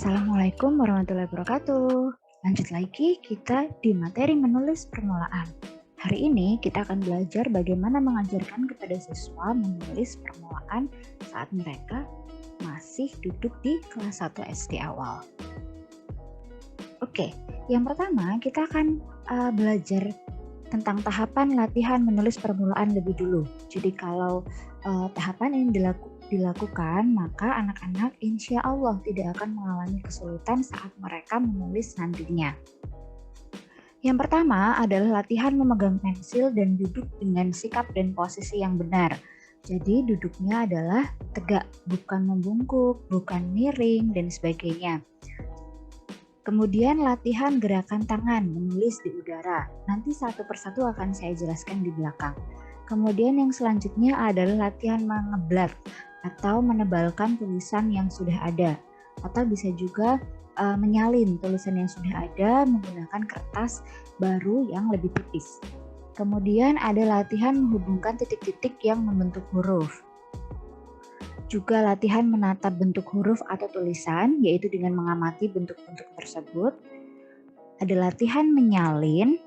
Assalamualaikum warahmatullahi wabarakatuh. Lanjut lagi kita di materi menulis permulaan. Hari ini kita akan belajar bagaimana mengajarkan kepada siswa menulis permulaan saat mereka masih duduk di kelas 1 SD awal. Oke, yang pertama kita akan belajar tentang tahapan latihan menulis permulaan lebih dulu. Jadi kalau tahapan ini dilakukan, maka anak-anak insya Allah tidak akan mengalami kesulitan saat mereka menulis nantinya. Yang pertama adalah latihan memegang pensil dan duduk dengan sikap dan posisi yang benar. Jadi duduknya adalah tegak, bukan membungkuk, bukan miring, dan sebagainya. Kemudian latihan gerakan tangan menulis di udara. Nanti satu persatu akan saya jelaskan di belakang. Kemudian yang selanjutnya adalah latihan mengeblat atau menebalkan tulisan yang sudah ada, atau bisa juga menyalin tulisan yang sudah ada menggunakan kertas baru yang lebih tipis. Kemudian ada latihan menghubungkan titik-titik yang membentuk huruf. Juga latihan menatap bentuk huruf atau tulisan, yaitu dengan mengamati bentuk-bentuk tersebut. Ada latihan menyalin,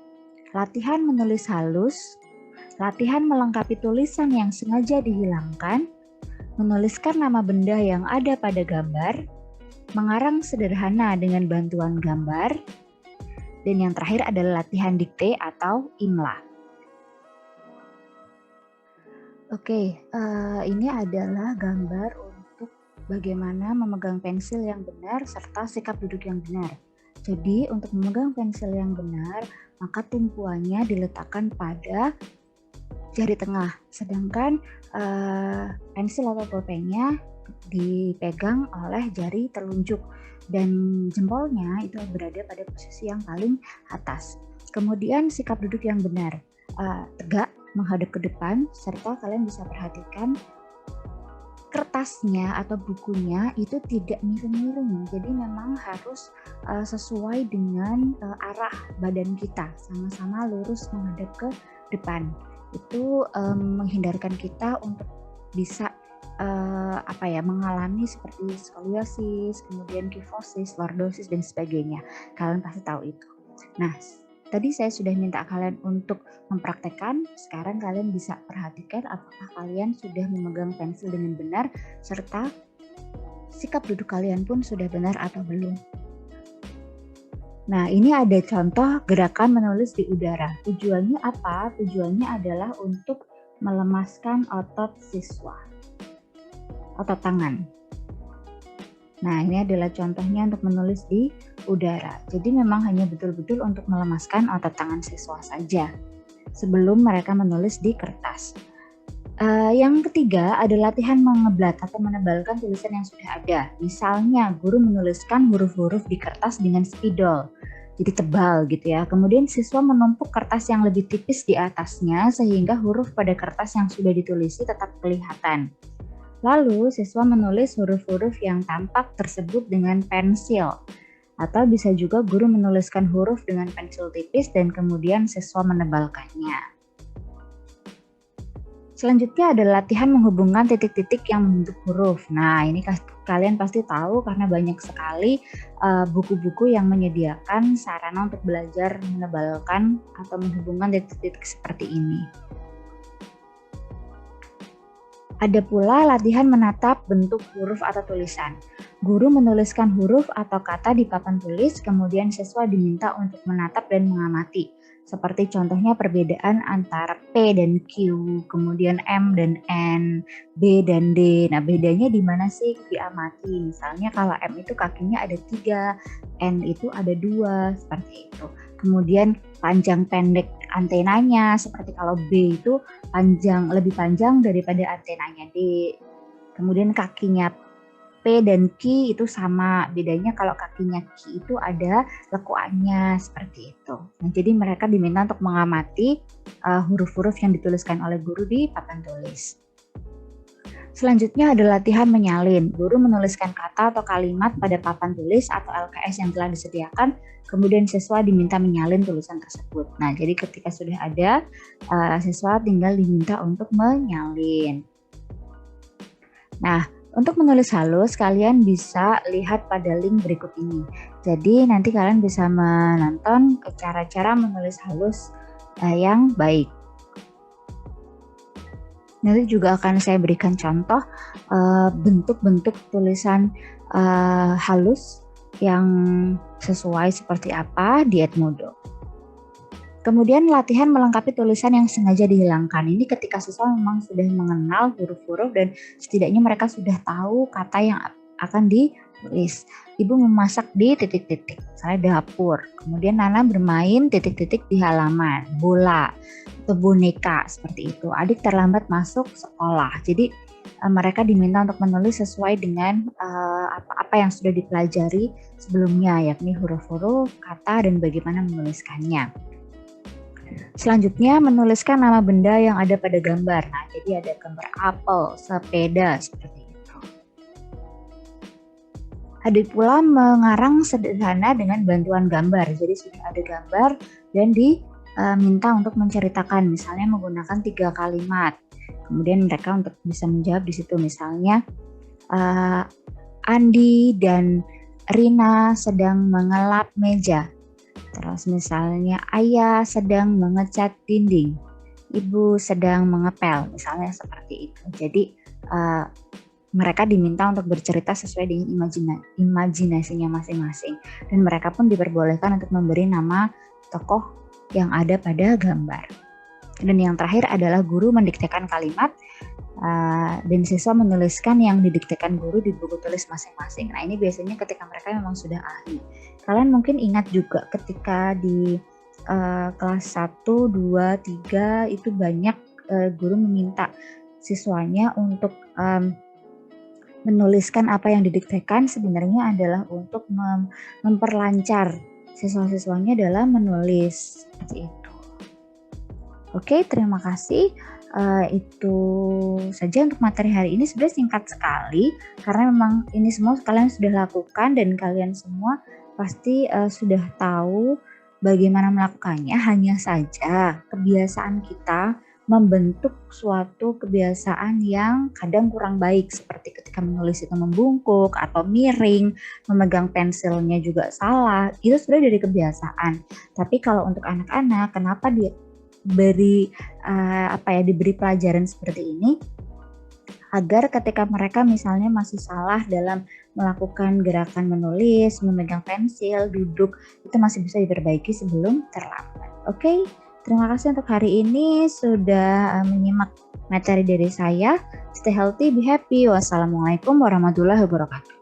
latihan menulis halus, latihan melengkapi tulisan yang sengaja dihilangkan, menuliskan nama benda yang ada pada gambar, mengarang sederhana dengan bantuan gambar, dan yang terakhir adalah latihan dikte atau imla. Oke, ini adalah gambar untuk bagaimana memegang pensil yang benar serta sikap duduk yang benar. Jadi untuk memegang pensil yang benar, maka tumpuannya diletakkan pada jari tengah, sedangkan pensil atau pulpennya dipegang oleh jari telunjuk dan jempolnya itu berada pada posisi yang paling atas. Kemudian sikap duduk yang benar, tegak, menghadap ke depan, serta kalian bisa perhatikan kertasnya atau bukunya itu tidak miring-miring, jadi memang harus sesuai dengan arah badan kita, sama-sama lurus menghadap ke depan. Itu menghindarkan kita untuk bisa mengalami seperti skoliosis, kemudian kifosis, lordosis dan sebagainya. Kalian pasti tahu itu. Nah, tadi saya sudah minta kalian untuk mempraktekkan. Sekarang kalian bisa perhatikan apakah kalian sudah memegang pensil dengan benar serta sikap duduk kalian pun sudah benar atau belum. Nah, ini ada contoh gerakan menulis di udara. Tujuannya apa? Tujuannya adalah untuk melemaskan otot siswa, otot tangan. Nah, ini adalah contohnya untuk menulis di udara. Jadi memang hanya betul-betul untuk melemaskan otot tangan siswa saja sebelum mereka menulis di kertas. Yang ketiga ada latihan mengeblat atau menebalkan tulisan yang sudah ada. Misalnya guru menuliskan huruf-huruf di kertas dengan spidol, jadi tebal gitu ya. Kemudian siswa menumpuk kertas yang lebih tipis di atasnya sehingga huruf pada kertas yang sudah ditulisi tetap kelihatan. Lalu siswa menulis huruf-huruf yang tampak tersebut dengan pensil. Atau bisa juga guru menuliskan huruf dengan pensil tipis dan kemudian siswa menebalkannya. Selanjutnya ada latihan menghubungkan titik-titik yang membentuk huruf. Nah, ini kalian pasti tahu karena banyak sekali buku-buku yang menyediakan sarana untuk belajar menebalkan atau menghubungkan titik-titik seperti ini. Ada pula latihan menatap bentuk huruf atau tulisan. Guru menuliskan huruf atau kata di papan tulis, kemudian siswa diminta untuk menatap dan mengamati. Seperti contohnya perbedaan antara P dan Q, kemudian M dan N, B dan D. Nah, bedanya di mana sih? Diamati. Misalnya kalau M itu kakinya ada 3, N itu ada 2, seperti itu. Kemudian panjang pendek antenanya, seperti kalau B itu lebih panjang daripada antenanya D. Kemudian kakinya P dan Q itu sama, bedanya kalau kakinya Q itu ada lekuannya seperti itu. Nah, jadi mereka diminta untuk mengamati huruf-huruf yang dituliskan oleh guru di papan tulis. Selanjutnya ada latihan menyalin. Guru menuliskan kata atau kalimat pada papan tulis atau LKS yang telah disediakan, kemudian siswa diminta menyalin tulisan tersebut. Nah, jadi ketika sudah ada, siswa tinggal diminta untuk menyalin. Nah, Untuk menulis halus, kalian bisa lihat pada link berikut ini. Jadi nanti kalian bisa menonton cara-cara menulis halus yang baik. Nanti juga akan saya berikan contoh bentuk-bentuk tulisan halus yang sesuai seperti apa di Edmodo. Kemudian latihan melengkapi tulisan yang sengaja dihilangkan. Ini ketika siswa memang sudah mengenal huruf-huruf dan setidaknya mereka sudah tahu kata yang akan ditulis. Ibu memasak di titik-titik, misalnya dapur. Kemudian Nana bermain titik-titik di halaman, bola atau boneka seperti itu. Adik terlambat masuk sekolah. Jadi mereka diminta untuk menulis sesuai dengan apa yang sudah dipelajari sebelumnya, yakni huruf-huruf, kata, dan bagaimana menuliskannya. Selanjutnya menuliskan nama benda yang ada pada gambar. Nah, jadi ada gambar apel, sepeda, seperti itu. Adik pula mengarang sederhana dengan bantuan gambar. Jadi sudah ada gambar dan diminta untuk menceritakan, misalnya menggunakan 3 kalimat. Kemudian mereka untuk bisa menjawab di situ, misalnya Andi dan Rina sedang mengelap meja. Terus misalnya ayah sedang mengecat dinding, ibu sedang mengepel, misalnya seperti itu. Jadi mereka diminta untuk bercerita sesuai dengan imajinasinya masing-masing. Dan mereka pun diperbolehkan untuk memberi nama tokoh yang ada pada gambar. Dan yang terakhir adalah guru mendiktekan kalimat dan siswa menuliskan yang didiktekan guru di buku tulis masing-masing. Nah, ini biasanya ketika mereka memang sudah ahli. Kalian mungkin ingat juga ketika di kelas 1, 2, 3 itu banyak guru meminta siswanya untuk menuliskan apa yang didiktekan, sebenarnya adalah untuk memperlancar siswa-siswanya dalam menulis seperti itu. Oke, terima kasih. Itu saja untuk materi hari ini. Sebenarnya singkat sekali karena memang ini semua kalian sudah lakukan dan kalian semua pasti sudah tahu bagaimana melakukannya. Hanya saja kebiasaan kita membentuk suatu kebiasaan yang kadang kurang baik, seperti ketika menulis itu membungkuk atau miring, memegang pensilnya juga salah. Itu sebenarnya dari kebiasaan. Tapi kalau untuk anak-anak, kenapa diberi pelajaran seperti ini, agar ketika mereka misalnya masih salah dalam melakukan gerakan menulis, memegang pensil, duduk, itu masih bisa diperbaiki sebelum terlambat. Oke, terima kasih untuk hari ini sudah menyimak materi dari saya. Stay healthy, be happy. Wassalamualaikum warahmatullahi wabarakatuh.